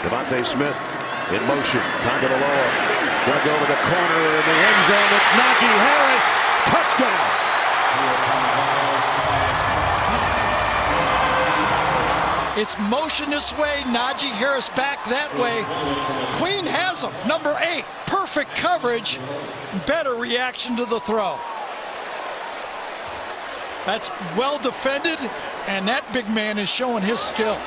Devontae Smith in motion. Time to the lower. Going to go to the corner in the end zone. It's Najee Harris. Touchdown. It's motion this way. Najee Harris back that way. Queen has him. Number 8. Perfect coverage. Better reaction to the throw. That's well defended, and that big man is showing his skill.